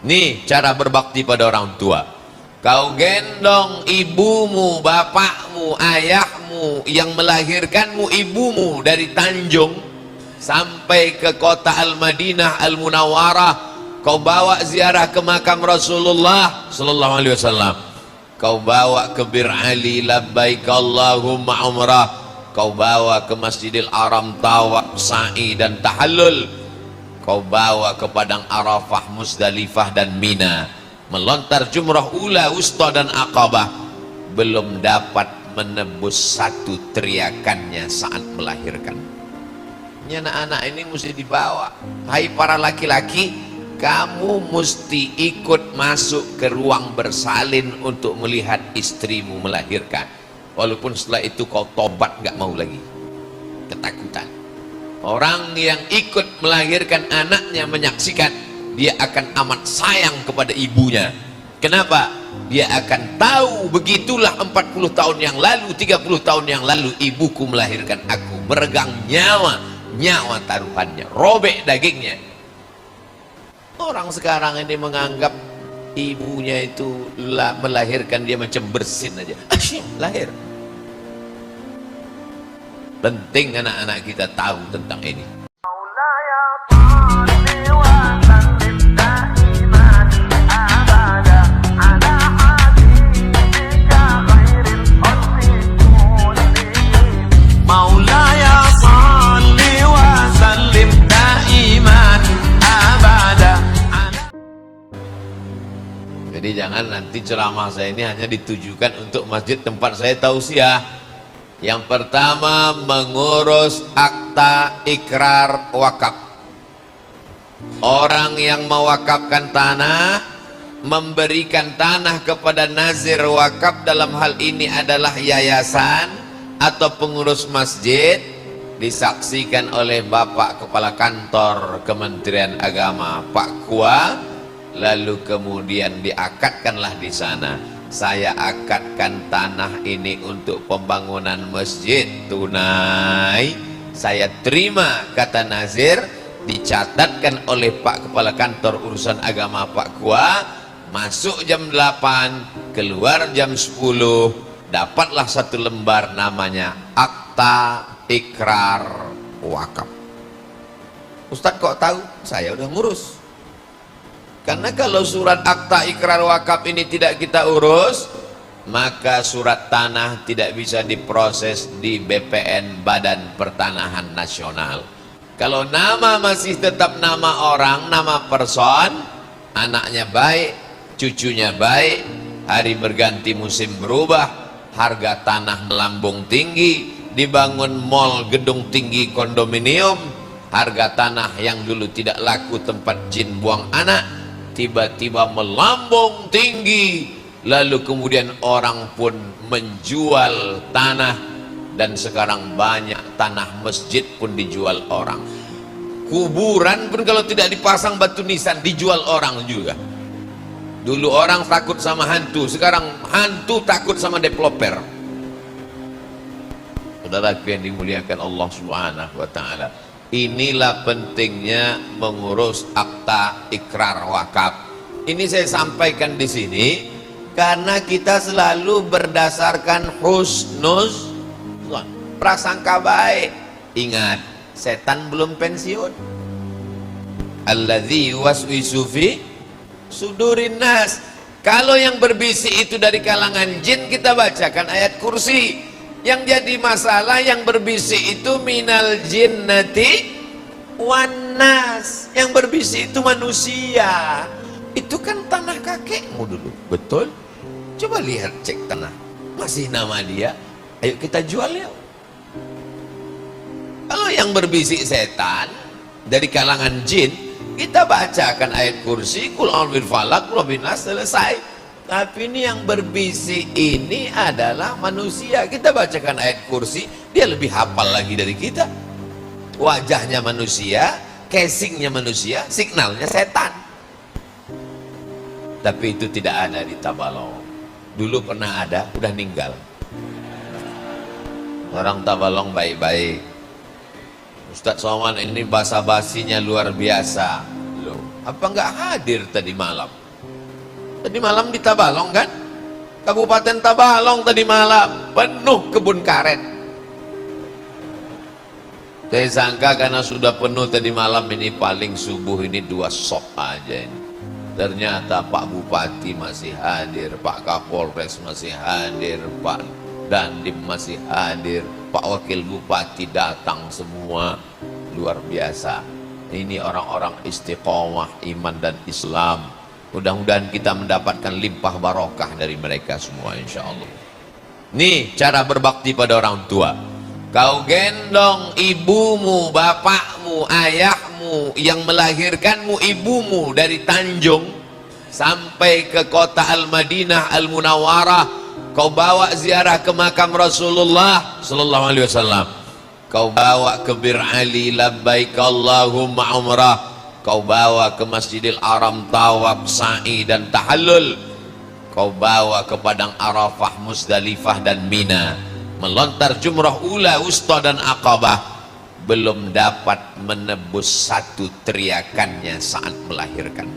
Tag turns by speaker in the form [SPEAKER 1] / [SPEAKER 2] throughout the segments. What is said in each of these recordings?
[SPEAKER 1] Nih cara berbakti pada orang tua. Kau gendong ibumu, bapakmu, ayahmu yang melahirkanmu, ibumu dari Tanjung sampai ke kota Al-Madinah Al-Munawwarah. Kau bawa ziarah ke makam Rasulullah sallallahu alaihi wasallam. Kau bawa ke Bir Ali, labbaik Allahumma umrah. Kau bawa ke Masjidil Haram, tawaf, sa'i dan tahallul. Kau bawa ke Padang Arafah, Musdalifah dan Mina, melontar jumrah ula, wusta dan Aqabah. Belum dapat menebus satu teriakannya saat melahirkan. Ini anak-anak ini mesti dibawa. Hai para laki-laki, kamu mesti ikut masuk ke ruang bersalin untuk melihat istrimu melahirkan. Walaupun setelah itu kau tobat gak mau lagi, ketakutan. Orang yang ikut melahirkan anaknya menyaksikan, dia akan amat sayang kepada ibunya. Kenapa? Dia akan tahu begitulah 40 tahun yang lalu, 30 tahun yang lalu ibuku melahirkan aku, meregang nyawa taruhannya, robek dagingnya. Orang sekarang ini menganggap ibunya itu melahirkan dia macam bersin aja, lahir. Penting anak-anak kita tahu tentang ini. Jadi jangan nanti ceramah saya ini hanya ditujukan untuk masjid tempat saya tausiah. Yang pertama, mengurus akta ikrar wakaf. Orang yang mewakafkan tanah, memberikan tanah kepada nazir wakaf, dalam hal ini adalah yayasan atau pengurus masjid, disaksikan oleh Bapak Kepala Kantor Kementerian Agama Pak Kua, lalu kemudian diakadkanlah di sana. Saya akadkan tanah ini untuk pembangunan masjid tunai, saya terima, kata nazir, dicatatkan oleh Pak Kepala Kantor Urusan Agama Pak Kua. Masuk jam 8, keluar jam 10, dapatlah satu lembar namanya akta ikrar wakaf. Ustadz kok tahu? Saya udah ngurus. Karena kalau surat akta ikrar wakaf ini tidak kita urus, maka surat tanah tidak bisa diproses di BPN, Badan Pertanahan Nasional. Kalau nama masih tetap nama orang, nama person, anaknya baik, cucunya baik, hari berganti musim berubah, harga tanah melambung tinggi, dibangun mall, gedung tinggi, kondominium, harga tanah yang dulu tidak laku tempat jin buang anak tiba-tiba melambung tinggi, lalu kemudian orang pun menjual tanah, dan sekarang banyak tanah masjid pun dijual orang. Kuburan pun kalau tidak dipasang batu nisan dijual orang juga. Dulu orang takut sama hantu, sekarang hantu takut sama developer. Saudaraku yang dimuliakan Allah Subhanahu wa taala, inilah pentingnya mengurus akta ikrar wakaf. Ini saya sampaikan di sini karena kita selalu berdasarkan husnuz prasangka baik. Ingat, setan belum pensiun. Alladzi waswisu fi sudurin nas. Kalau yang berbisik itu dari kalangan jin, kita bacakan ayat kursi. Yang jadi masalah yang berbisik itu minal jinnati wan nas. Yang berbisik itu manusia. Itu kan tanah kakekmu dulu, betul? Coba lihat, cek tanah, masih nama dia, ayo kita jual ya. Kalau yang berbisik setan dari kalangan jin, kita bacakan ayat kursi, kul a'udzu birfalaq, kul binas, selesai. Tapi ini yang berbisik ini adalah manusia. Kita bacakan ayat kursi, dia lebih hafal lagi dari kita. Wajahnya manusia, casingnya manusia, signalnya setan. Tapi itu tidak ada di Tabalong. Dulu pernah ada, udah ninggal. Orang Tabalong baik-baik. Ustadz Somad ini basa-basinya luar biasa. Loh, Apa nggak hadir tadi malam? Tadi malam di Tabalong kan? Kabupaten Tabalong tadi malam penuh kebun karet. Saya sangka karena sudah penuh tadi malam ini paling subuh ini 2 sok aja ini. Ternyata Pak Bupati masih hadir, Pak Kapolres masih hadir, Pak Dandim masih hadir, Pak Wakil Bupati datang semua. Luar biasa. Ini orang-orang istiqomah iman dan Islam. Mudah-mudahan kita mendapatkan limpah barokah dari mereka semua insya Allah. Nih cara berbakti pada orang tua. Kau gendong ibumu, bapakmu, ayahmu yang melahirkanmu, ibumu dari Tanjung sampai ke kota Al-Madinah Al-Munawwarah. Kau bawa ziarah ke makam Rasulullah sallallahu alaihi wasallam. Kau bawa ke Bir Ali labbaik Allahumma umrah. Kau bawa ke Masjidil Haram tawaf, sa'i dan tahallul. Kau bawa ke Padang Arafah, Musdalifah dan Mina, melontar jumrah ula, wusta dan Aqabah. Belum dapat menebus satu teriakannya saat melahirkan.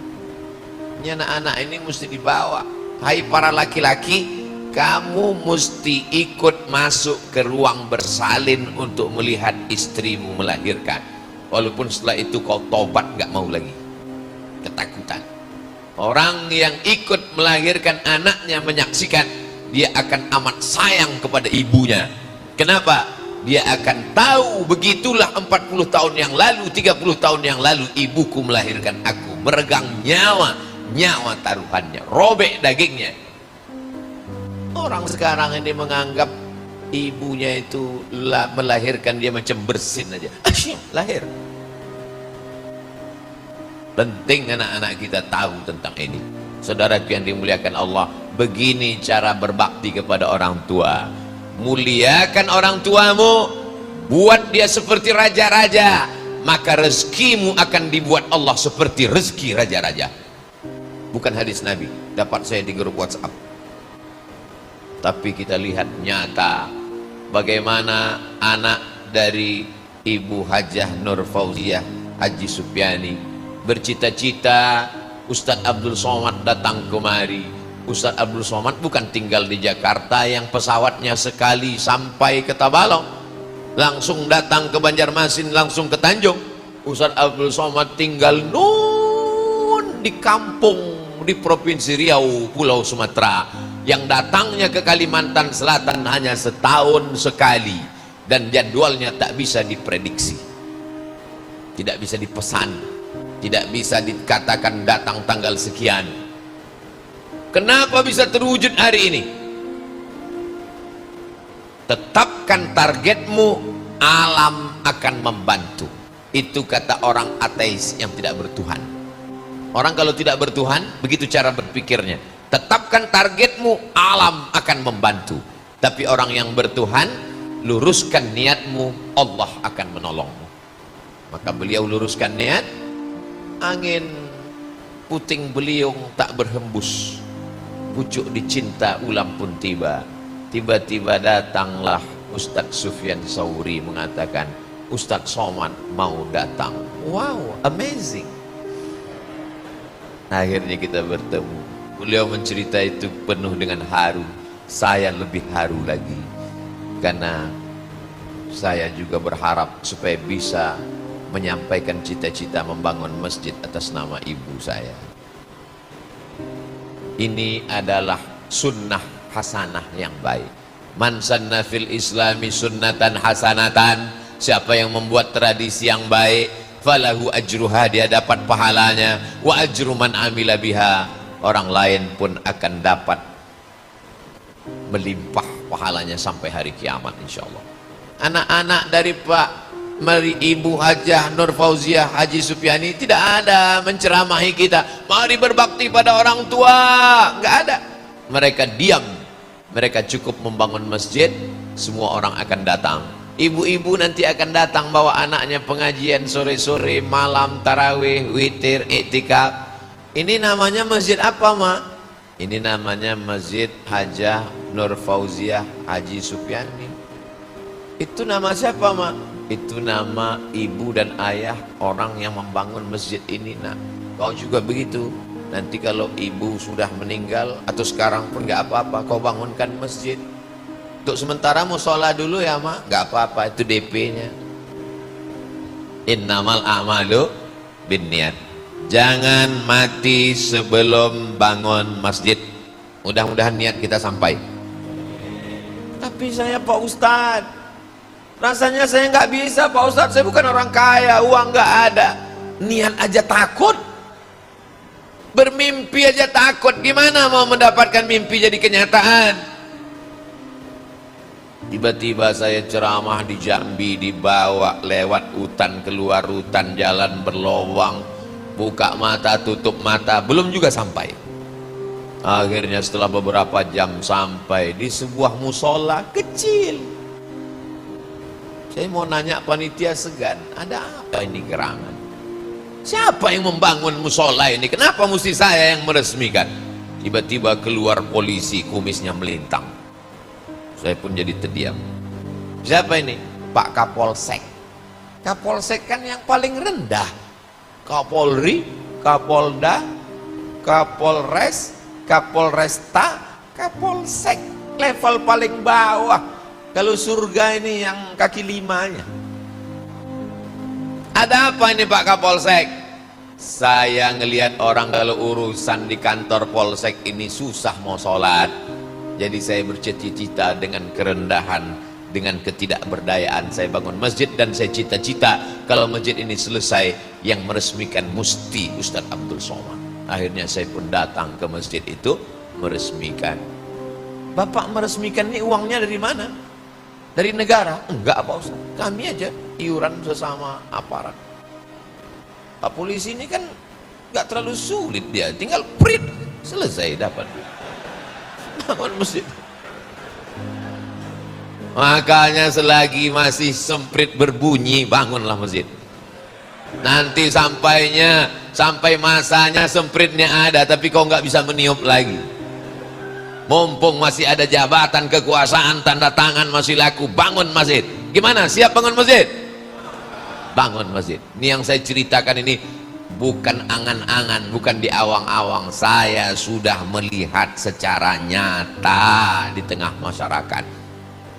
[SPEAKER 1] Ini anak-anak ini mesti dibawa. Hai para laki-laki, kamu mesti ikut masuk ke ruang bersalin untuk melihat istrimu melahirkan. Walaupun setelah itu kau tobat nggak mau lagi, ketakutan. Orang yang ikut melahirkan anaknya menyaksikan, dia akan amat sayang kepada ibunya. Kenapa? Dia akan tahu begitulah 40 tahun yang lalu, 30 tahun yang lalu ibuku melahirkan aku, meregang nyawa, nyawa taruhannya, robek dagingnya. Orang sekarang ini menganggap ibunya itu melahirkan dia macam bersin aja, lahir. Penting anak-anak kita tahu tentang ini. Saudaraku yang dimuliakan Allah, begini cara berbakti kepada orang tua. Muliakan orang tuamu, buat dia seperti raja-raja, maka rezekimu akan dibuat Allah seperti rezeki raja-raja. Bukan hadis Nabi, dapat saya di grup WhatsApp. Tapi kita lihat nyata bagaimana anak dari Ibu Hajah Nur Fauziah Haji Supyani bercita-cita Ustadz Abdul Somad datang kemari. Ustadz Abdul Somad bukan tinggal di Jakarta yang pesawatnya sekali sampai ke Tabalong, langsung datang ke Banjarmasin, langsung ke Tanjung. Ustadz Abdul Somad tinggal di kampung di Provinsi Riau, Pulau Sumatera, yang datangnya ke Kalimantan Selatan hanya setahun sekali, dan jadwalnya tak bisa diprediksi, tidak bisa dipesan, tidak bisa dikatakan datang tanggal sekian. Kenapa bisa terwujud hari ini? Tetapkan targetmu, alam akan membantu. Itu kata orang ateis yang tidak bertuhan. Orang kalau tidak bertuhan, begitu cara berpikirnya. Tetapkan targetmu, alam akan membantu. Tapi orang yang bertuhan, luruskan niatmu, Allah akan menolongmu. Maka beliau luruskan niat, angin puting beliung tak berhembus, pucuk dicinta ulam pun tiba. Tiba-tiba datanglah Ustadz Sufyan Tsauri mengatakan, Ustadz Somad mau datang. Wow, amazing. Akhirnya kita bertemu. Beliau mencerita itu penuh dengan haru. Saya lebih haru lagi, karena saya juga berharap supaya bisa menyampaikan cita-cita membangun masjid atas nama ibu saya. Ini adalah sunnah hasanah yang baik. Man sanna fil islami sunnatan hasanatan, siapa yang membuat tradisi yang baik, falahu ajruha, dia dapat pahalanya, wa ajru man amila biha, orang lain pun akan dapat melimpah pahalanya sampai hari kiamat insyaallah. Anak-anak dari Ibu Hajah Nur Fauziah Haji Supyani tidak ada menceramahi kita, mari berbakti pada orang tua, nggak ada. Mereka diam, mereka cukup membangun masjid, semua orang akan datang. Ibu-ibu nanti akan datang bawa anaknya pengajian sore-sore, malam, tarawih, witir, iktikaf. Ini namanya masjid apa, Mak? Ini namanya Masjid Hajah Nur Fauziah Haji Supyani. Itu nama siapa, Mak? Itu nama ibu dan ayah orang yang membangun masjid ini, Nak. Kau juga begitu. Nanti kalau ibu sudah meninggal atau sekarang pun nggak apa-apa, kau bangunkan masjid. Untuk sementara musola dulu ya mak, nggak apa-apa, itu DP-nya. Innamal a'malu binniat. Jangan mati sebelum bangun masjid. Mudah-mudahan niat kita sampai. Tapi saya Pak Ustadz, rasanya saya nggak bisa Pak Ustadz, saya bukan orang kaya, uang nggak ada. Niat aja takut, bermimpi aja takut, gimana mau mendapatkan mimpi jadi kenyataan? Tiba-tiba saya ceramah di Jambi, dibawa lewat hutan, keluar hutan, jalan berlobang, buka mata, tutup mata, belum juga sampai. Akhirnya setelah beberapa jam sampai di sebuah musola kecil. Saya mau nanya panitia segan, ada apa ini gerangan? Siapa yang membangun musola ini? Kenapa mesti saya yang meresmikan? Tiba-tiba keluar polisi, kumisnya melintang. Saya pun jadi terdiam. Siapa ini? Pak Kapolsek. Kapolsek kan yang paling rendah. Kapolri, Kapolda, Kapolres, Kapolresta, Kapolsek. Level paling bawah. Kalau surga ini yang kaki limanya. Ada apa ini Pak Kapolsek? Saya ngelihat orang kalau urusan di kantor Polsek ini susah mau sholat. Jadi saya bercita-cita dengan kerendahan, dengan ketidakberdayaan saya bangun masjid, dan saya cita-cita kalau masjid ini selesai yang meresmikan Musti Ustadz Abdul Somad. Akhirnya saya pun datang ke masjid itu meresmikan. Bapak meresmikan ini uangnya dari mana? Dari negara? Enggak Pak Ustaz, kami aja iuran sesama aparat. Pak polisi ini kan enggak terlalu sulit, dia tinggal print selesai dapat bangun masjid. Makanya selagi masih semprit berbunyi, bangunlah masjid. Nanti sampai masanya sempritnya ada, tapi kau nggak bisa meniup lagi. Mumpung masih ada jabatan kekuasaan, tanda tangan masih laku, bangun masjid. Gimana? Siap bangun masjid? Bangun masjid. Ini yang saya ceritakan ini bukan angan-angan, bukan di awang-awang. Saya sudah melihat secara nyata di tengah masyarakat.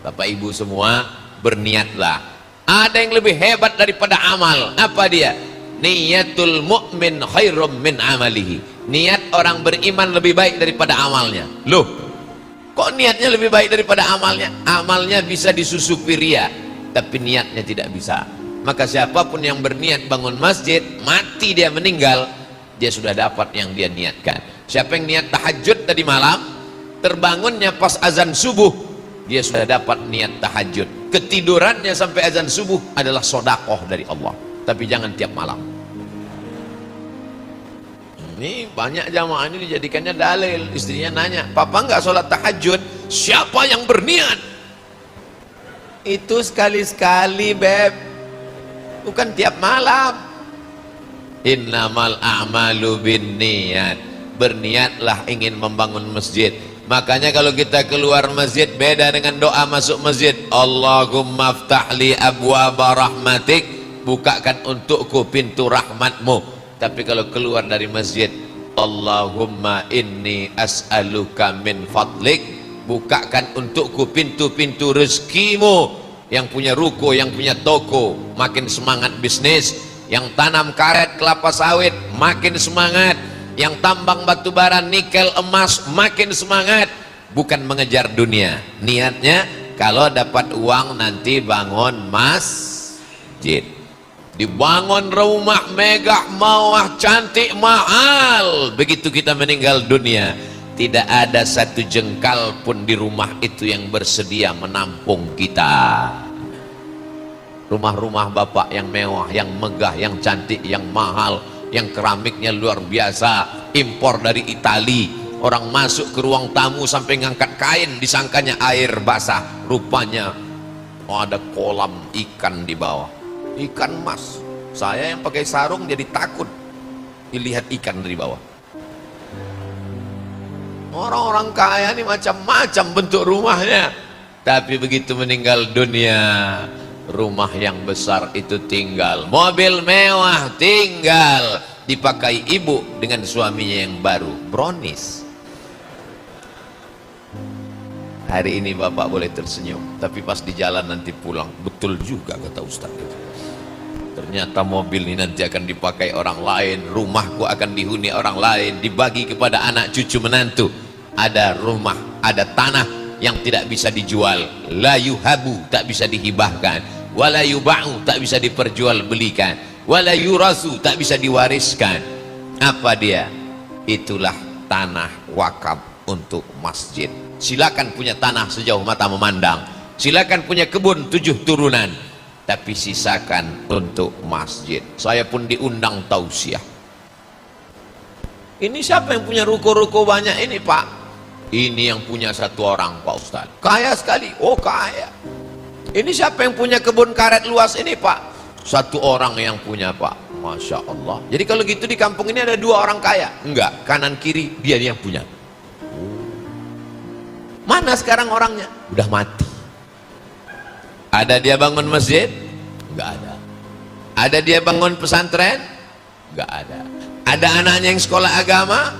[SPEAKER 1] Bapak Ibu semua, berniatlah. Ada yang lebih hebat daripada amal. Apa dia? Niyatul mu'min khairum min amalihi. Niat orang beriman lebih baik daripada amalnya. Loh, kok niatnya lebih baik daripada amalnya? Amalnya bisa disusupi ria, tapi niatnya tidak bisa. Maka siapapun yang berniat bangun masjid, mati dia meninggal, dia sudah dapat yang dia niatkan. Siapa yang niat tahajud tadi malam, terbangunnya pas azan subuh, dia sudah dapat niat tahajud. Ketidurannya sampai azan subuh adalah sodakoh dari Allah. Tapi jangan tiap malam. Ini banyak jamaah ini dijadikannya dalil. Istrinya nanya, papa nggak sholat tahajud? Siapa yang berniat? Itu sekali-sekali beb, bukan tiap malam. Innamal a'malu binniyat. Berniatlah ingin membangun masjid. Makanya kalau kita keluar masjid beda dengan doa masuk masjid. Allahumma ftahli abwaba rahmatik, bukakan untukku pintu rahmatmu. Tapi kalau keluar dari masjid, Allahumma inni as'aluka min fadlik, bukakan untukku pintu-pintu rezekimu. Yang punya ruko, yang punya toko, makin semangat bisnis. Yang tanam karet kelapa sawit, makin semangat. Yang tambang batu bara, nikel, emas, makin semangat. Bukan mengejar dunia. Niatnya kalau dapat uang nanti bangun masjid, dibangun rumah megah, mewah, cantik, mahal. Begitu kita meninggal dunia, tidak ada satu jengkal pun di rumah itu yang bersedia menampung kita. Rumah-rumah bapak yang mewah, yang megah, yang cantik, yang mahal, yang keramiknya luar biasa, impor dari Itali. Orang masuk ke ruang tamu sampai ngangkat kain, disangkanya air basah, rupanya ada kolam ikan di bawah, ikan mas. Saya yang pakai sarung jadi takut dilihat ikan dari bawah. Orang-orang kaya ini macam-macam bentuk rumahnya, tapi begitu meninggal dunia, rumah yang besar itu tinggal, mobil mewah tinggal, dipakai ibu dengan suaminya yang baru, brownies. Hari ini bapak boleh tersenyum, tapi pas di jalan nanti pulang, betul juga kata Ustaz. Ternyata mobil ini nanti akan dipakai orang lain, rumahku akan dihuni orang lain, dibagi kepada anak cucu menantu. Ada rumah, ada tanah yang tidak bisa dijual, la yuhabu, tak bisa dihibahkan, wala yuba'u, tak bisa diperjualbelikan, wala yurasu, tak bisa diwariskan. Apa dia? Itulah tanah wakaf untuk masjid. Silakan punya tanah sejauh mata memandang, silakan punya kebun 7 turunan, tapi sisakan untuk masjid. Saya pun diundang tausiah. Ini siapa yang punya ruko-ruko banyak ini Pak? Ini yang punya 1 orang Pak Ustaz, kaya sekali. Oh kaya. Ini siapa yang punya kebun karet luas ini Pak? 1 orang yang punya Pak. Masya Allah. Jadi kalau gitu di kampung ini ada 2 orang kaya? Enggak, kanan kiri dia yang punya. Mana sekarang orangnya? Udah mati. Ada dia bangun masjid? Enggak ada. Ada dia bangun pesantren? Enggak ada. Ada anaknya yang sekolah agama?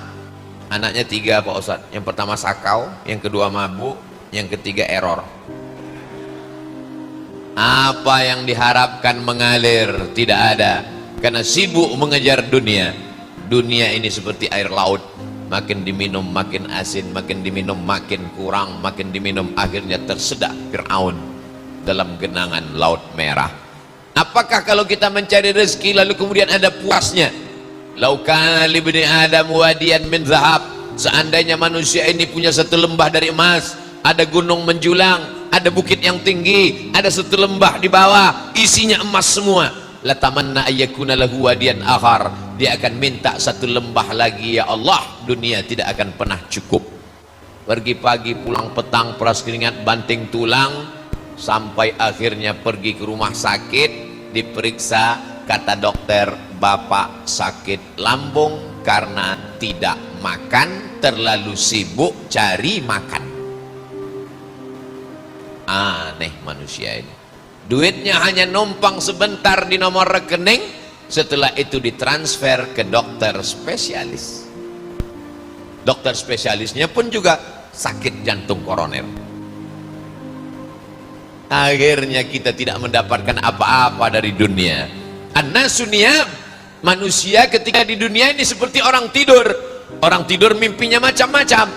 [SPEAKER 1] Anaknya 3 Pak Ustadz. Yang pertama sakau, yang kedua mabuk, yang ketiga error. Apa yang diharapkan mengalir? Tidak ada. Karena sibuk mengejar dunia. Dunia ini seperti air laut, makin diminum makin asin, makin diminum makin kurang, makin diminum akhirnya tersedak Fir'aun dalam genangan laut merah. Apakah kalau kita mencari rezeki lalu kemudian ada puasnya? Lau kana li ibni adam wadiyan min zahab, seandainya manusia ini punya 1 lembah dari emas, ada gunung menjulang, ada bukit yang tinggi, ada 1 lembah di bawah isinya emas semua, latamanna ayyakuna lahu wadiyan akhar, dia akan minta 1 lembah lagi. Ya Allah, dunia tidak akan pernah cukup. Pergi pagi pulang petang, peras keringat banting tulang, sampai akhirnya pergi ke rumah sakit, diperiksa, kata dokter, bapak sakit lambung karena tidak makan, terlalu sibuk cari makan. Aneh manusia ini. Duitnya hanya numpang sebentar di nomor rekening, setelah itu ditransfer ke dokter spesialis. Dokter spesialisnya pun juga sakit jantung koroner. Akhirnya kita tidak mendapatkan apa-apa dari dunia. An-nasu niyam, manusia ketika di dunia ini seperti orang tidur. Orang tidur mimpinya macam-macam.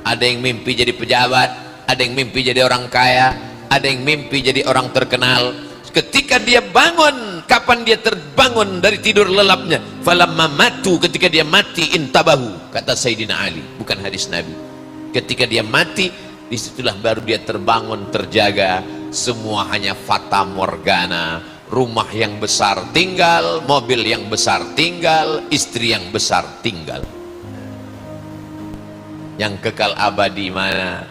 [SPEAKER 1] Ada yang mimpi jadi pejabat, ada yang mimpi jadi orang kaya, ada yang mimpi jadi orang terkenal. Ketika dia bangun, kapan dia terbangun dari tidur lelapnya? Falamma matu, ketika dia mati, intabahu, kata Sayyidina Ali, bukan hadis Nabi. Ketika dia mati, disitulah baru dia terbangun, terjaga. Semua hanya fata morgana. Rumah yang besar tinggal, mobil yang besar tinggal, istri yang besar tinggal. Yang kekal abadi mana?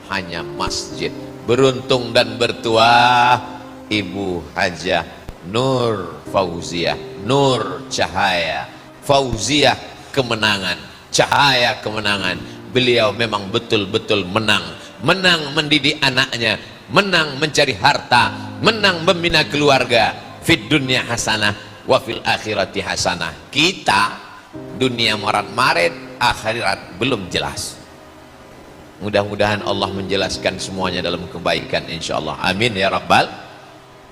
[SPEAKER 1] Hanya masjid. Beruntung dan bertuah Ibu Hajah Nur Fauziah, Nur cahaya, Fauziah kemenangan, cahaya kemenangan. Beliau memang betul-betul menang. Menang mendidik anaknya, menang mencari harta, menang membina keluarga. Fid dunya hasanah wa fil akhirati hasanah. Kita dunia marat-marit, akhirat belum jelas. Mudah-mudahan Allah menjelaskan semuanya dalam kebaikan insyaallah. Amin ya rabbal.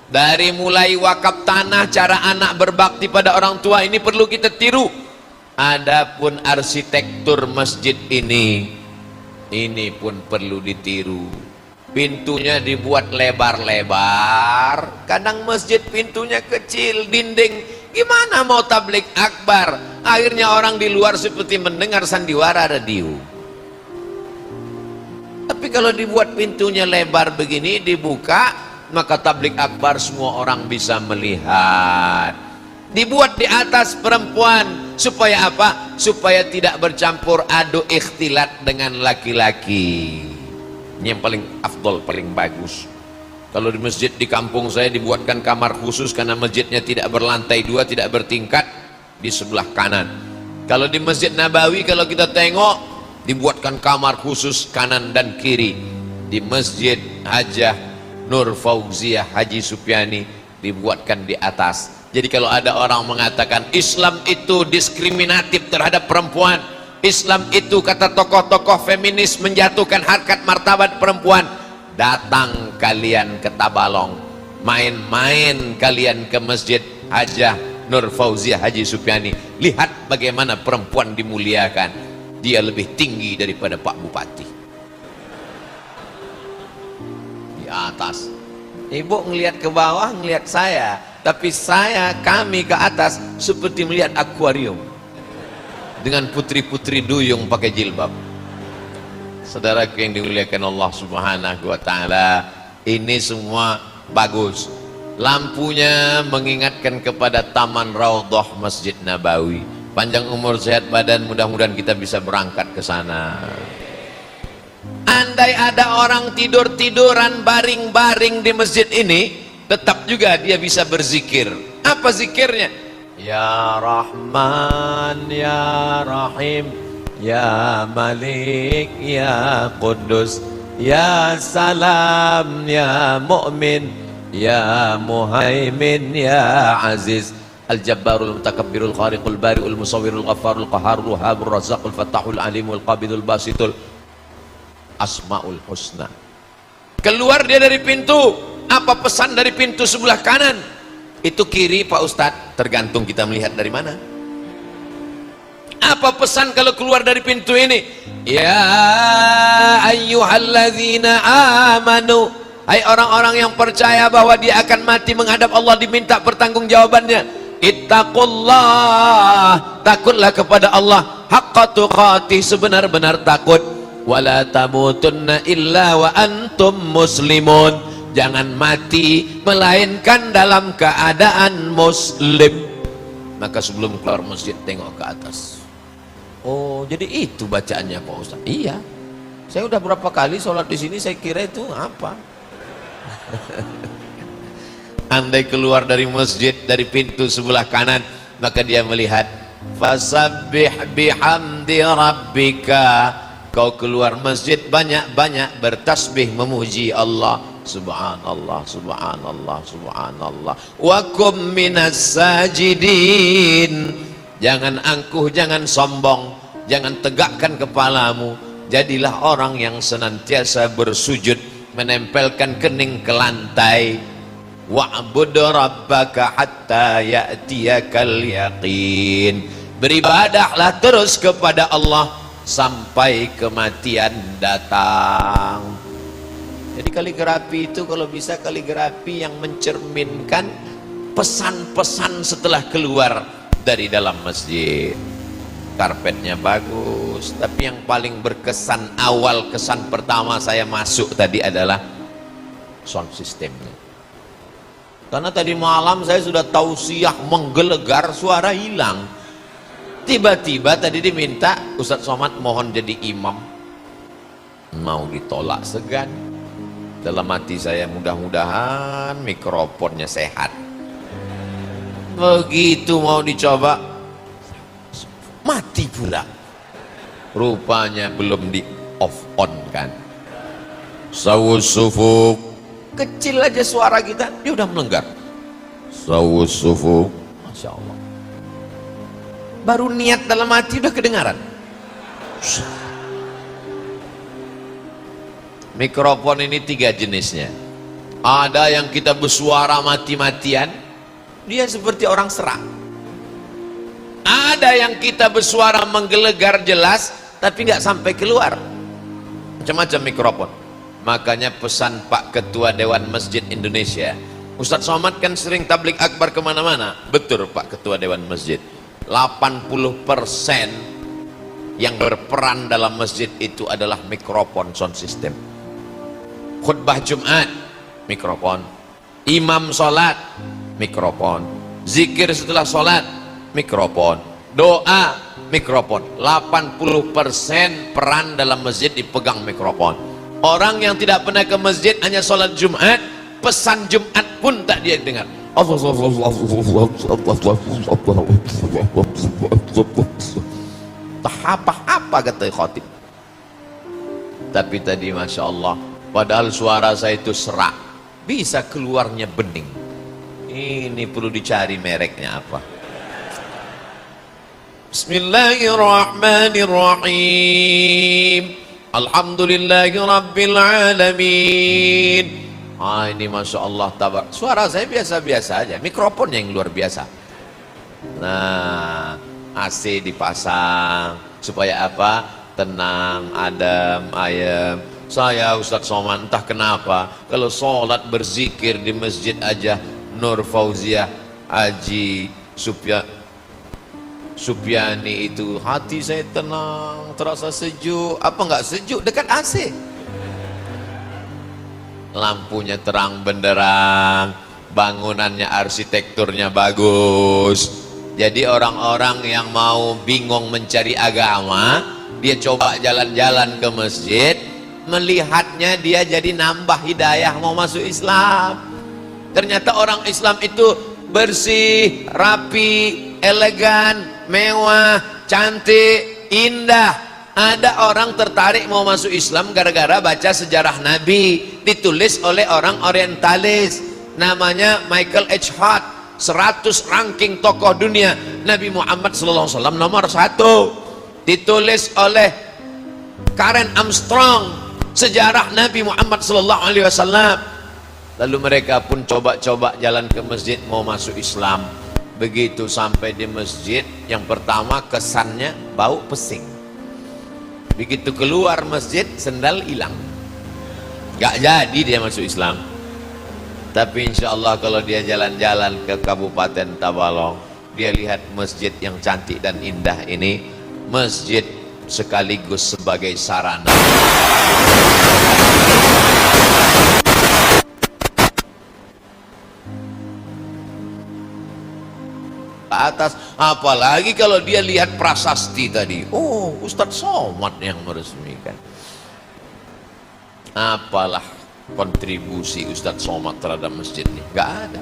[SPEAKER 1] Dari mulai wakaf tanah, cara anak berbakti pada orang tua, ini perlu kita tiru. Adapun arsitektur masjid ini pun perlu ditiru. Pintunya dibuat lebar-lebar, kadang masjid pintunya kecil, dinding. Gimana mau tablik akbar? Akhirnya orang di luar seperti mendengar sandiwara radio. Tapi kalau dibuat pintunya lebar begini, dibuka, maka tablik akbar semua orang bisa melihat. Dibuat di atas perempuan supaya apa? Supaya tidak bercampur aduk ikhtilat dengan laki-laki. Ini yang paling afdol, paling bagus. Kalau di masjid di kampung saya dibuatkan kamar khusus karena masjidnya tidak berlantai 2, tidak bertingkat, di sebelah kanan. Kalau di Masjid Nabawi kalau kita tengok dibuatkan kamar khusus kanan dan kiri. Di Masjid Hajah Nur Fauziah Haji Supyani dibuatkan di atas Jadi kalau ada orang mengatakan Islam itu diskriminatif terhadap perempuan, Islam itu kata tokoh-tokoh feminis menjatuhkan harkat martabat perempuan, datang kalian ke Tabalong, main-main kalian ke masjid Hajah Nur Fauziah Haji Supiani, lihat bagaimana perempuan dimuliakan. Dia lebih tinggi daripada Pak Bupati di atas. Ibu ngelihat ke bawah, ngelihat saya, tapi kami ke atas seperti melihat akuarium dengan putri-putri duyung pakai jilbab. Saudaraku yang dimuliakan Allah Subhanahu wa taala, ini semua bagus. Lampunya mengingatkan kepada Taman Raudhah Masjid Nabawi. Panjang umur sehat badan, mudah-mudahan kita bisa berangkat ke sana. Andai ada orang tidur-tiduran baring-baring di masjid ini, tetap juga dia bisa berzikir. Apa zikirnya? Ya Rahman, Ya Rahim, Ya Malik, Ya Quddus, Ya Salam, Ya Mu'min, Ya Muhaimin, Ya Aziz, Al-Jabbarul Mutakabbirul Khariqul Bari'ul Musawwirul Ghaffarul Qaharul Wahabur Razzaqul Fattahul Alimul Qabidul Basitul, Asmaul Husna. Keluar dia dari pintu, apa pesan dari pintu sebelah kanan? Itu kiri Pak Ustadz, tergantung kita melihat dari mana. Apa pesan kalau keluar dari pintu ini? Ya ayyuhalladzina amanu, hai orang-orang yang percaya bahwa dia akan mati menghadap Allah, diminta pertanggungjawabannya. Ittaqullah, takutlah kepada Allah, haqqa tuqatih, sebenar-benar takut. Wala tamutunna illa wa antum muslimun, jangan mati melainkan dalam keadaan muslim. Maka sebelum keluar masjid tengok ke atas. Oh, jadi itu bacaannya Pak Ustaz. Iya, saya udah berapa kali sholat di sini, saya kira itu apa. Andai keluar dari masjid dari pintu sebelah kanan, maka dia melihat fasabbih bihamdi rabbika, kau keluar masjid banyak-banyak bertasbih memuji Allah. Subhanallah, subhanallah, subhanallah. Wa kum minas sajidin, jangan angkuh, jangan sombong, jangan tegakkan kepalamu, jadilah orang yang senantiasa bersujud, menempelkan kening ke lantai. Wa'bud rabbaka hatta ya'tiyakal yaqin, beribadahlah terus kepada Allah sampai kematian datang. Jadi kaligrafi itu kalau bisa kaligrafi yang mencerminkan pesan-pesan setelah keluar dari dalam masjid. Karpetnya bagus, tapi yang paling berkesan, awal kesan pertama saya masuk tadi adalah sound systemnya. Karena tadi malam saya sudah tausiah menggelegar, suara hilang. Tiba-tiba tadi diminta Ustadz Somad mohon jadi imam, mau ditolak segan. Dalam hati saya, mudah-mudahan mikrofonnya sehat. Begitu mau dicoba, mati pula. Rupanya belum di off on kan. Sawus sufuk, kecil aja suara kita, dia udah melenggar. Sawus sufuk, Masya Allah. Baru niat dalam hati udah kedengaran. Mikrofon ini 3 jenisnya. Ada yang kita bersuara mati-matian, dia seperti orang serak. Ada yang kita bersuara menggelegar jelas, tapi nggak sampai keluar. Macam-macam mikrofon. Makanya pesan Pak Ketua Dewan Masjid Indonesia, Ustadz Somad kan sering tablik akbar kemana-mana. Betul Pak Ketua Dewan Masjid, 80% yang berperan dalam masjid itu adalah mikrofon sound system. Khutbah Jumat, mikrofon. Imam sholat, mikrofon. Zikir setelah sholat, mikrofon. Doa, mikrofon. 80% peran dalam masjid dipegang mikrofon. Orang yang tidak pernah ke masjid, hanya sholat Jumat, pesan Jumat pun tak dia dengar. Apa kata khotib. Tapi tadi Masya Allah, padahal suara saya itu serak, bisa keluarnya bening. Ini perlu dicari mereknya apa. Bismillahirrahmanirrahim. Alhamdulillahi Rabbil Alamin. Ini Masya Allah tabar. Suara saya biasa-biasa aja, mikrofonnya yang luar biasa. Nah, AC dipasang supaya apa? Tenang, adem, ayem. Saya Ustadz Somad entah kenapa kalau sholat berzikir di masjid aja Nur Fauziah Haji Supiani itu hati saya tenang, terasa sejuk. Apa enggak sejuk? Dekat AC, lampunya terang benderang, bangunannya arsitekturnya bagus. Jadi orang-orang yang mau bingung mencari agama, dia coba jalan-jalan ke masjid, melihatnya dia jadi nambah hidayah mau masuk Islam. Ternyata orang Islam itu bersih, rapi, elegan, mewah, cantik, indah. Ada orang tertarik mau masuk Islam gara-gara baca sejarah Nabi, ditulis oleh orang orientalis, namanya Michael H. Hart. 100 ranking tokoh dunia, Nabi Muhammad SAW nomor 1, ditulis oleh Karen Armstrong, sejarah Nabi Muhammad SAW. Lalu mereka pun coba-coba jalan ke masjid mau masuk Islam. Begitu sampai di masjid, yang pertama kesannya bau pesing. Begitu keluar masjid, sendal hilang, gak jadi dia masuk Islam. Tapi insya Allah kalau dia jalan-jalan ke Kabupaten Tabalong, dia lihat masjid yang cantik dan indah ini, masjid sekaligus sebagai sarana atas. Apalagi kalau dia lihat prasasti tadi, oh Ustadz Somad yang meresmikan. Apalah kontribusi Ustadz Somad terhadap masjid ini? Gak ada.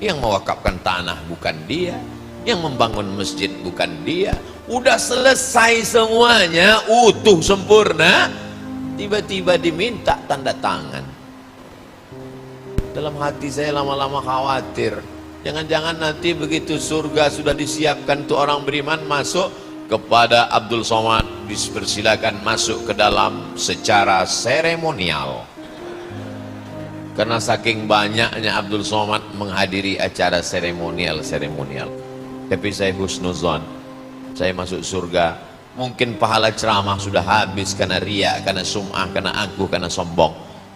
[SPEAKER 1] Yang mewakafkan tanah bukan dia, yang membangun masjid bukan dia. Udah selesai semuanya, utuh sempurna, tiba-tiba diminta tanda tangan. Dalam hati saya lama-lama khawatir, jangan-jangan nanti begitu surga sudah disiapkan tuh orang beriman masuk, kepada Abdul Somad dipersilakan masuk ke dalam secara seremonial. Karena saking banyaknya Abdul Somad menghadiri acara seremonial. Tapi saya husnuzon, saya masuk surga. Mungkin pahala ceramah sudah habis karena riya, karena sum'ah, karena angkuh, karena sombong.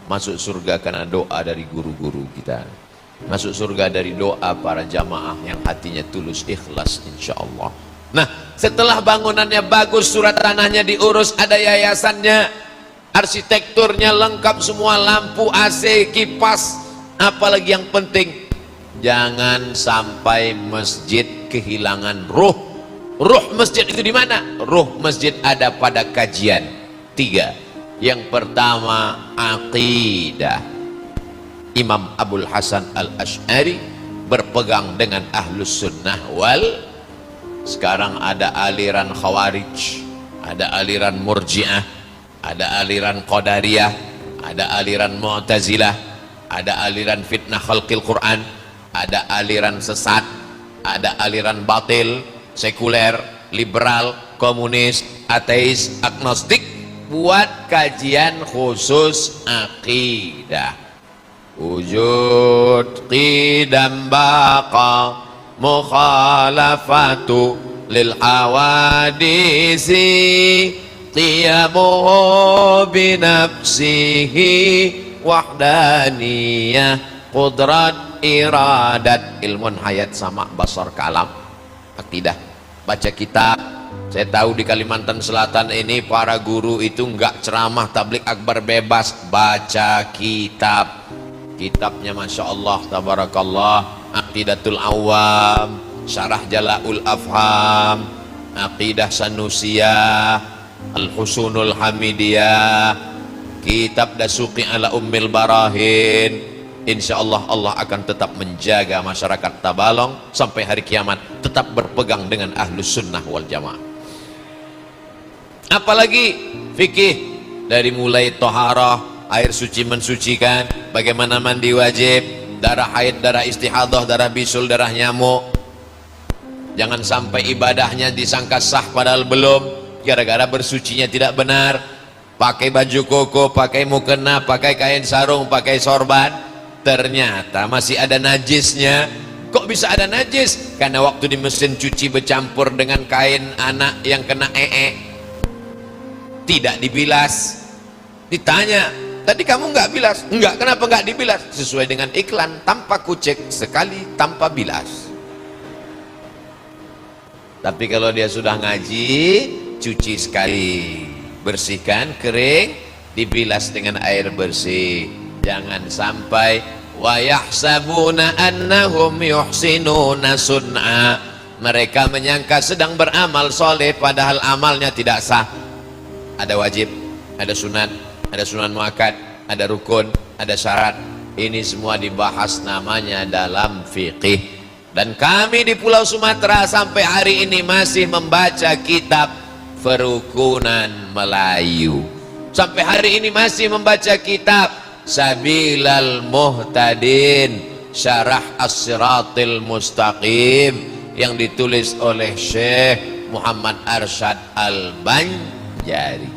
[SPEAKER 1] Masuk surga karena doa dari guru-guru kita. Masuk surga dari doa para jamaah yang hatinya tulus, ikhlas, insya Allah. Nah, setelah bangunannya bagus, surat tanahnya diurus, ada yayasannya, arsitekturnya lengkap semua, lampu, AC, kipas, apalagi yang penting, jangan sampai masjid kehilangan ruh. Ruh masjid itu di mana? Ruh masjid ada pada kajian 3. Yang pertama, aqidah. Imam Abul Hasan Al-Ash'ari berpegang dengan Ahlus Sunnah wal. Sekarang ada aliran Khawarij, ada aliran Murji'ah, ada aliran Qadariyah, ada aliran Mu'tazilah, ada aliran fitnah khalqil Quran, ada aliran sesat, ada aliran batil, sekuler, liberal, komunis, ateis, agnostik. Buat kajian khusus akidah. Wujud qidam baqa mukhalafatu lil hawadisi qiyamuhu binafsihi wahdaniyah qudrat iradat. Ilmun hayat sama basar kalam akidah. Baca kitab. Saya tahu di Kalimantan Selatan ini para guru itu enggak ceramah tablik akbar bebas, baca kitab. Kitabnya Masya Allah tabarakallah, Aqidatul Awam, Syarah Jala'ul Afham, Aqidah Sanusiyah, Al-Husunul Hamidiyah, Kitab Dasuqi ala Ummil Barahin. Insya Allah Allah akan tetap menjaga masyarakat Tabalong sampai hari kiamat, tetap berpegang dengan Ahlus Sunnah wal Jamaah. Apalagi fikih, dari mulai toharah, air suci mensucikan, bagaimana mandi wajib, darah haid, darah istihadah, darah bisul, darah nyamuk. Jangan sampai ibadahnya disangka sah padahal belum, gara-gara bersucinya tidak benar. Pakai baju koko, pakai mukena, pakai kain sarung, pakai sorban, ternyata masih ada najisnya. Kok bisa ada najis? Karena waktu di mesin cuci bercampur dengan kain anak yang kena tidak dibilas. Ditanya, tadi kamu nggak bilas? Enggak, kenapa nggak dibilas? Sesuai dengan iklan, tanpa kucek sekali, tanpa bilas. Tapi kalau dia sudah ngaji, cuci sekali, bersihkan, kering, dibilas dengan air bersih. Jangan sampai wa yahsabuna annahum yuhsinuna sun'a, mereka menyangka sedang beramal soleh padahal amalnya tidak sah. Ada wajib, ada sunat, ada sunan muakkad, ada rukun, ada syarat. Ini semua dibahas namanya dalam fikih. Dan kami di Pulau Sumatera sampai hari ini masih membaca kitab Perukunan Melayu. Sampai hari ini masih membaca kitab Sabilal Muhtadin, Syarah As-Siratil Mustaqim, yang ditulis oleh Syekh Muhammad Arsyad Al-Banjari.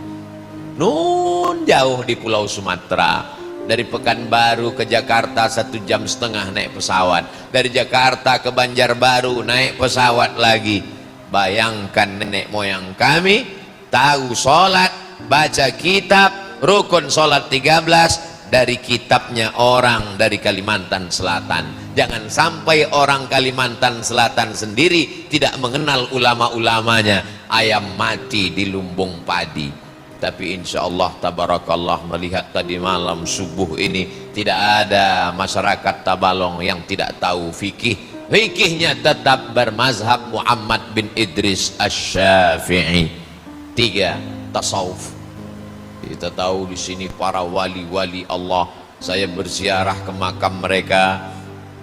[SPEAKER 1] Nun jauh di Pulau Sumatera. Dari Pekanbaru ke Jakarta 1,5 jam naik pesawat. Dari Jakarta ke Banjarbaru naik pesawat lagi. Bayangkan nenek moyang kami tahu sholat, baca kitab, rukun sholat 13 dari kitabnya orang dari Kalimantan Selatan. Jangan sampai orang Kalimantan Selatan sendiri tidak mengenal ulama-ulamanya. Ayam mati di lumbung padi. Tapi insya Allah tabarakallah, melihat tadi malam subuh ini tidak ada masyarakat Tabalong yang tidak tahu fikih. Fikihnya tetap bermazhab Muhammad bin Idris Asy-Syafi'i. 3, tasawuf. Kita tahu di sini para wali-wali Allah. Saya berziarah ke makam mereka.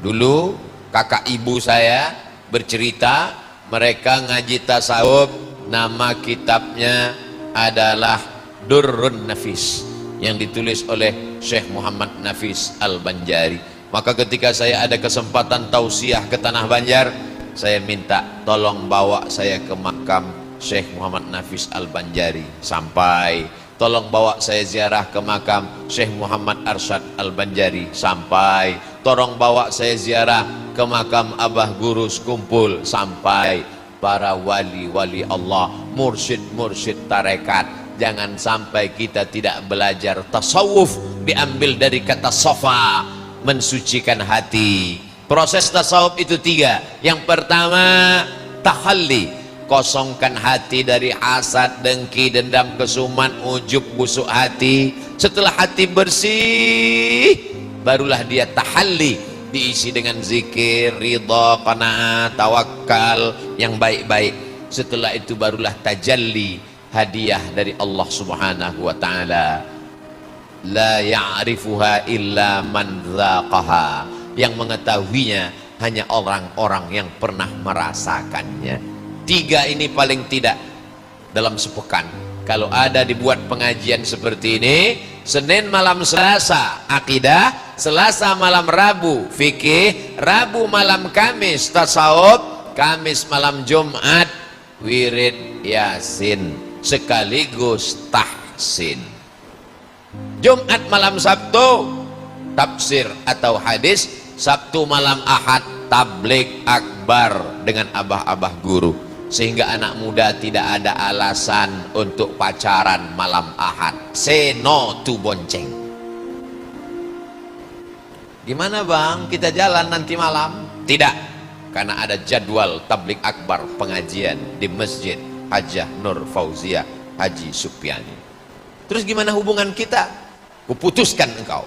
[SPEAKER 1] Dulu kakak ibu saya bercerita, mereka ngaji tasawuf, nama kitabnya adalah Durrun Nafis, yang ditulis oleh Syekh Muhammad Nafis Al-Banjari. Maka ketika saya ada kesempatan tausiah ke Tanah Banjar, saya minta tolong bawa saya ke makam Syekh Muhammad Nafis Al-Banjari. Sampai tolong bawa saya ziarah ke makam Syekh Muhammad Arsyad Al-Banjari. Sampai tolong bawa saya ziarah ke makam Abah Guru Sekumpul. Sampai para wali-wali Allah, mursyid-mursyid tarekat. Jangan sampai kita tidak belajar tasawuf. Diambil dari kata sofa, mensucikan hati. Proses tasawuf itu 3. Yang pertama, tahalli, kosongkan hati dari hasad, dengki, dendam, kesuman, ujub, busuk hati. Setelah hati bersih, barulah dia tahalli, diisi dengan zikir, ridha, qanaah, tawakal yang baik-baik. Setelah itu barulah tajalli, hadiah dari Allah Subhanahu wa ta'ala. La ya'rifuha illa man dzaqaha, yang mengetahuinya hanya orang-orang yang pernah merasakannya. 3 ini paling tidak dalam sepekan. Kalau ada dibuat pengajian seperti ini, Senin malam Selasa akidah, Selasa malam Rabu fikih, Rabu malam Kamis tasawuf, Kamis malam Jumat wirid Yasin sekaligus tahsin. Jumat malam Sabtu tafsir atau hadis, Sabtu malam Ahad tabligh akbar dengan abah-abah guru, sehingga anak muda tidak ada alasan untuk pacaran malam Ahad. Say no to bonceng. Gimana bang, kita jalan nanti malam? Tidak, karena ada jadwal tabligh akbar pengajian di Masjid Hajah Nur Fauziah Haji Supiani. Terus gimana hubungan kita? Kuputuskan engkau.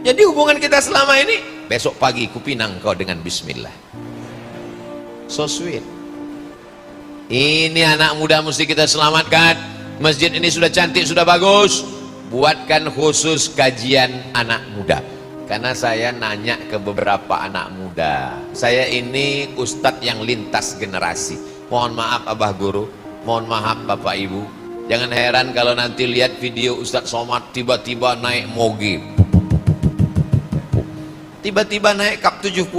[SPEAKER 1] Jadi hubungan kita selama ini, besok pagi kupinang kau dengan bismillah. So sweet. Ini anak muda mesti kita selamatkan. Masjid ini sudah cantik, sudah bagus. Buatkan khusus kajian anak muda. Karena saya nanya ke beberapa anak muda, saya ini ustadz yang lintas generasi. Mohon maaf Abah Guru, mohon maaf Bapak Ibu, jangan heran kalau nanti lihat video Ustadz Somad tiba-tiba naik moge. tiba-tiba naik kap 70.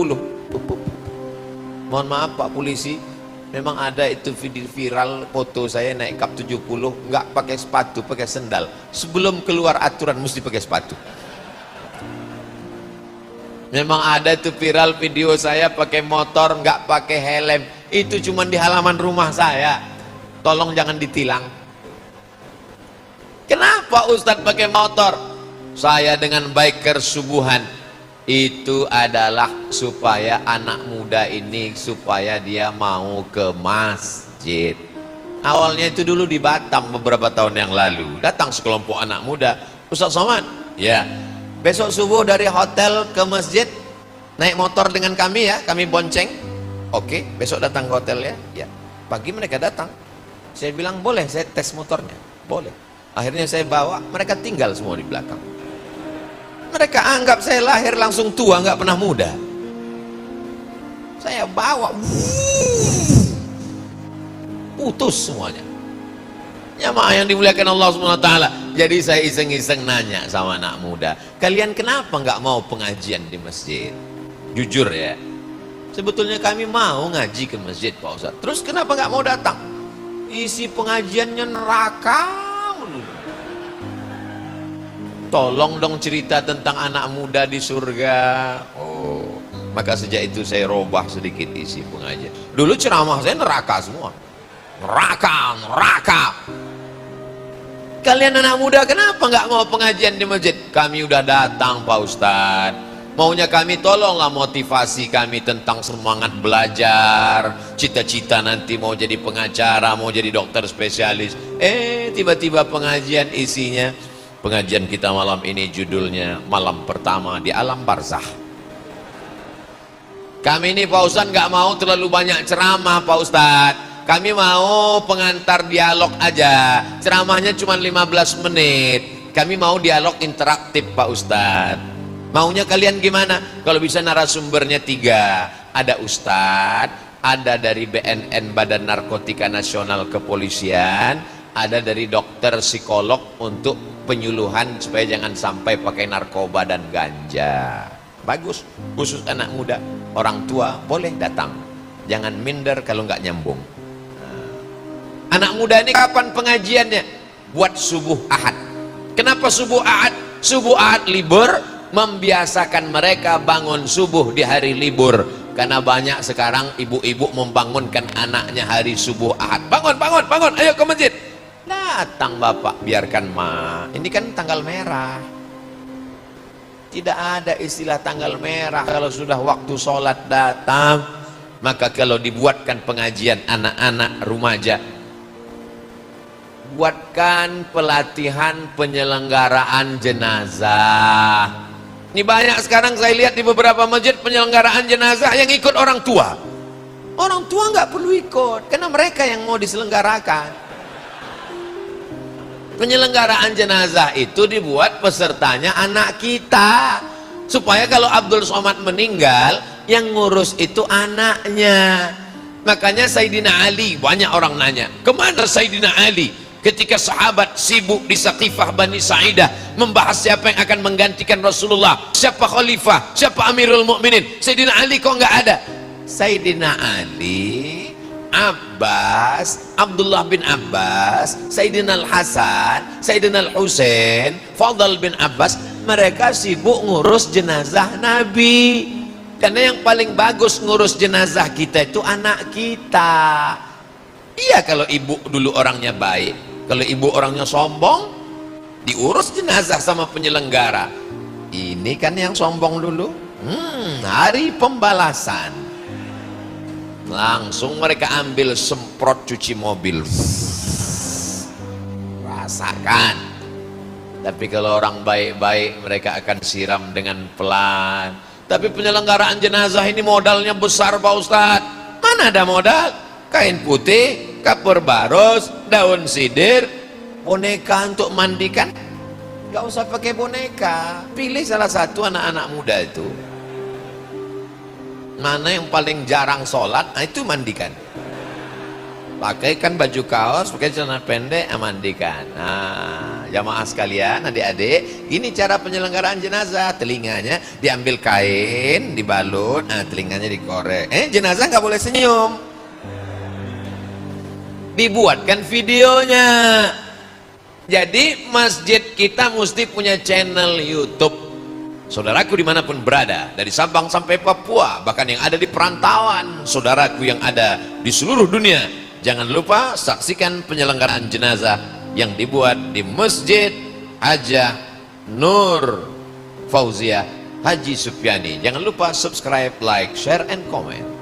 [SPEAKER 1] Mohon maaf Pak Polisi, memang ada itu video viral foto saya naik kap 70, nggak pakai sepatu, pakai sendal. Sebelum keluar aturan mesti pakai sepatu. Memang ada itu viral video saya pakai motor nggak pakai helm, itu cuma di halaman rumah saya. Tolong jangan ditilang. Kenapa Ustadz pakai motor? Saya dengan biker subuhan. Itu adalah supaya anak muda ini, supaya dia mau ke masjid. Awalnya itu dulu di Batam beberapa tahun yang lalu, datang sekelompok anak muda. Ustadz Somad, ya, besok subuh dari hotel ke masjid naik motor dengan kami ya, kami bonceng. Oke, besok datang ke hotel ya. Ya, pagi mereka datang. Saya bilang boleh, saya tes motornya, boleh. Akhirnya saya bawa, mereka tinggal semua di belakang. Mereka anggap saya lahir langsung tua, nggak pernah muda. Saya bawa, putus semuanya. Jamaah yang dimuliakan Allah SWT. Jadi saya iseng-iseng nanya sama anak muda, kalian kenapa nggak mau pengajian di masjid? Jujur ya, sebetulnya kami mau ngaji ke masjid Pak Ustadz. Terus kenapa nggak mau datang? Isi pengajiannya neraka. Tolong dong cerita tentang anak muda di surga. Oh, maka sejak itu saya robah sedikit isi pengajian. Dulu ceramah saya neraka semua. Neraka, neraka. Kalian anak muda kenapa nggak mau pengajian di masjid? Kami udah datang Pak Ustadz. Maunya kami tolonglah motivasi kami tentang semangat belajar, cita-cita nanti mau jadi pengacara, mau jadi dokter spesialis. Tiba-tiba pengajian isinya, pengajian kita malam ini judulnya malam pertama di alam barzah. Kami ini Pak Ustadz nggak mau terlalu banyak ceramah Pak Ustadz. Kami mau pengantar dialog aja. Ceramahnya cuma 15 menit. Kami mau dialog interaktif Pak Ustadz. Maunya kalian gimana? Kalau bisa narasumbernya 3. Ada Ustadz, ada dari BNN Badan Narkotika Nasional Kepolisian, ada dari dokter psikolog untuk penyuluhan supaya jangan sampai pakai narkoba dan ganja. Bagus, khusus anak muda. Orang tua boleh datang, jangan minder kalau nggak nyambung. Anak muda ini kapan pengajiannya? Buat subuh ahad. Kenapa subuh ahad? Subuh ahad libur, membiasakan mereka bangun subuh di hari libur. Karena banyak sekarang ibu-ibu membangunkan anaknya hari subuh ahad. Bangun, bangun, bangun, ayo ke masjid. Datang bapak, biarkan ma. Ini kan tanggal merah. Tidak ada istilah tanggal merah. Kalau sudah waktu sholat datang, maka kalau dibuatkan pengajian anak-anak remaja, buatkan pelatihan penyelenggaraan jenazah. Ini banyak sekarang saya lihat di beberapa masjid penyelenggaraan jenazah yang ikut orang tua. Orang tua nggak perlu ikut, karena mereka yang mau diselenggarakan. Penyelenggaraan jenazah itu dibuat pesertanya anak kita, supaya kalau Abdul Somad meninggal, yang ngurus itu anaknya. Makanya Sayyidina Ali, banyak orang nanya, kemana Sayyidina Ali? Ketika sahabat sibuk di Saqifah Bani Sa'idah membahas siapa yang akan menggantikan Rasulullah, siapa khalifah, siapa Amirul Mukminin, Sayyidina Ali kok nggak ada? Sayyidina Ali, Abbas, Abdullah bin Abbas, Sayyidina Al-Hasan, Sayyidina Al-Husain, Fadl bin Abbas, mereka sibuk ngurus jenazah Nabi. Karena yang paling bagus ngurus jenazah kita itu anak kita. Iya, kalau ibu dulu orangnya baik. Kalau ibu orangnya sombong, diurus jenazah sama penyelenggara. Ini kan yang sombong dulu. Hari pembalasan. Langsung mereka ambil semprot cuci mobil. Rasakan. Tapi kalau orang baik-baik, mereka akan siram dengan pelan. Tapi penyelenggaraan jenazah ini modalnya besar Pak Ustadz. Mana ada modal? Kain putih, kapur baros, daun sidir, boneka untuk mandikan. Gak usah pakai boneka. Pilih salah satu anak-anak muda itu, mana yang paling jarang sholat, nah itu mandikan. pakaikan baju kaos, pakai celana pendek, mandikan. Nah, jamaah sekalian, adik-adik, ini cara penyelenggaraan jenazah. Telinganya diambil kain, dibalut, nah telinganya dikorek. Jenazah nggak boleh senyum, dibuatkan videonya. Jadi masjid kita mesti punya channel YouTube. Saudaraku dimanapun berada, dari Sabang sampai Papua, bahkan yang ada di perantauan, saudaraku yang ada di seluruh dunia, jangan lupa saksikan penyelenggaraan jenazah yang dibuat di Masjid Hajah Nur Fauziah Haji Supyani. Jangan lupa subscribe, like, share, and comment.